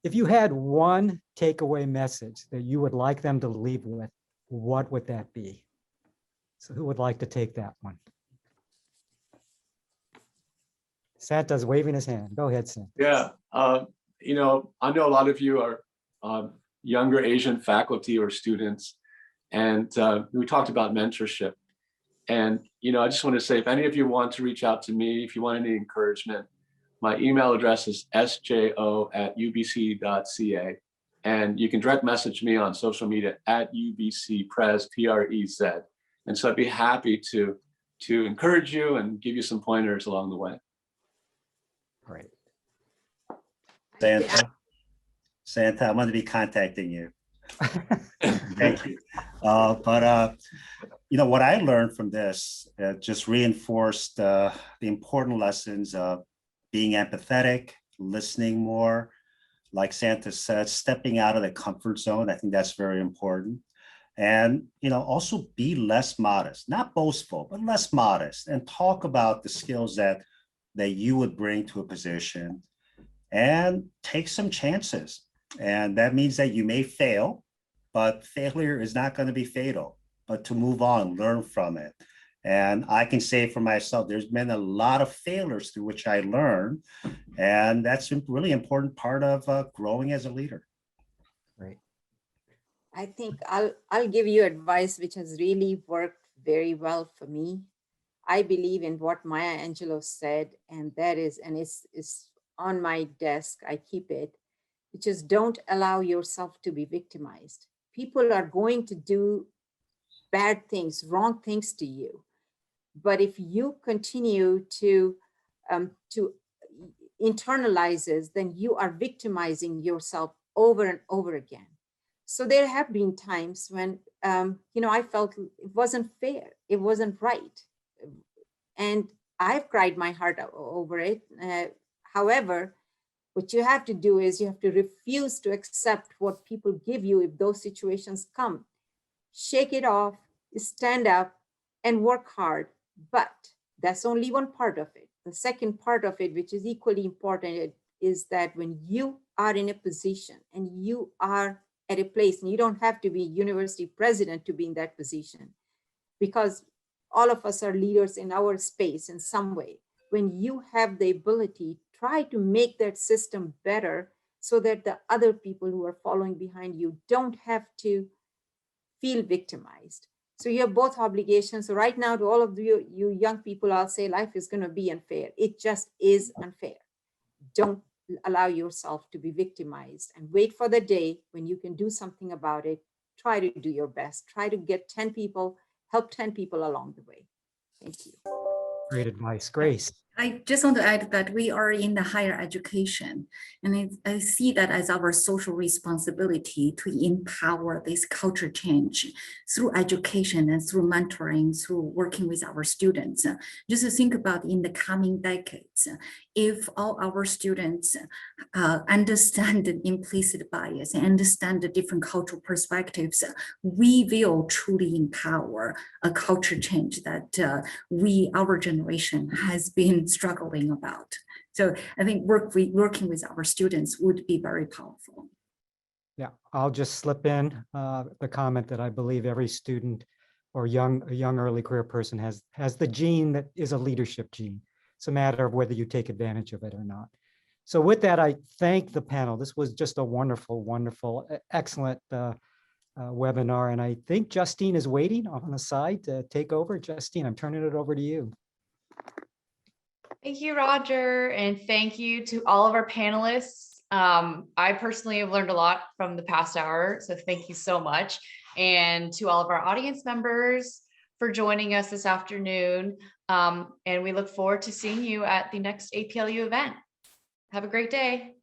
If you had one takeaway message that you would like them to leave with, what would that be? So who would like to take that one? Santa's waving his hand. Go ahead, Santa. Yeah, you know, I know a lot of you are younger Asian faculty or students, and we talked about mentorship. And, you know, I just want to say, if any of you want to reach out to me, if you want any encouragement, my email address is sjo@ubc.ca. And you can direct message me on social media at UBCPrez, PREZ. And so I'd be happy to encourage you and give you some pointers along the way. Great. Santa, I'm going to be contacting you. Thank you. You know, what I learned from this just reinforced the important lessons of being empathetic, listening more, like Santa said, stepping out of the comfort zone. I think that's very important. And, you know, also be less modest, not boastful, but less modest, and talk about the skills that you would bring to a position, and take some chances. And that means that you may fail, but failure is not going to be fatal, but to move on, learn from it. And I can say for myself, there's been a lot of failures through which I learned, and that's a really important part of growing as a leader. Great. I think I'll give you advice which has really worked very well for me. I believe in what Maya Angelou said, and that is, and it's on my desk, I keep it, which is, don't allow yourself to be victimized. People are going to do bad things, wrong things to you. But if you continue to internalize it, then you are victimizing yourself over and over again. So there have been times when, you know, I felt it wasn't fair, it wasn't right. And I've cried my heart out over it. However, What you have to do is you have to refuse to accept what people give you if those situations come. Shake it off, stand up, and work hard. But that's only one part of it. The second part of it, which is equally important, is that when you are in a position and you are at a place, and you don't have to be university president to be in that position, because all of us are leaders in our space in some way. When you have the ability, try to make that system better so that the other people who are following behind you don't have to feel victimized. So you have both obligations. So right now, to all of you young people, I'll say life is going to be unfair. It just is unfair. Don't allow yourself to be victimized, and wait for the day when you can do something about it. Try to do your best. Try to get 10 people, help 10 people along the way. Thank you. Great advice. Grace. I just want to add that we are in the higher education, and I see that as our social responsibility to empower this culture change through education and through mentoring, through working with our students. Just to think about in the coming decades, if all our students understand the implicit bias and understand the different cultural perspectives, we will truly empower a culture change that our generation has been struggling about. So I think working with our students would be very powerful. Yeah, I'll just slip in the comment that I believe every student or a young early career person has the gene that is a leadership gene. It's a matter of whether you take advantage of it or not. So with that, I thank the panel. This was just a wonderful, excellent webinar. And I think Justine is waiting on the side to take over. Justine, I'm turning it over to you. Thank you, Roger, and thank you to all of our panelists. I personally have learned a lot from the past hour, so thank you so much. And to all of our audience members for joining us this afternoon. And we look forward to seeing you at the next APLU event. Have a great day.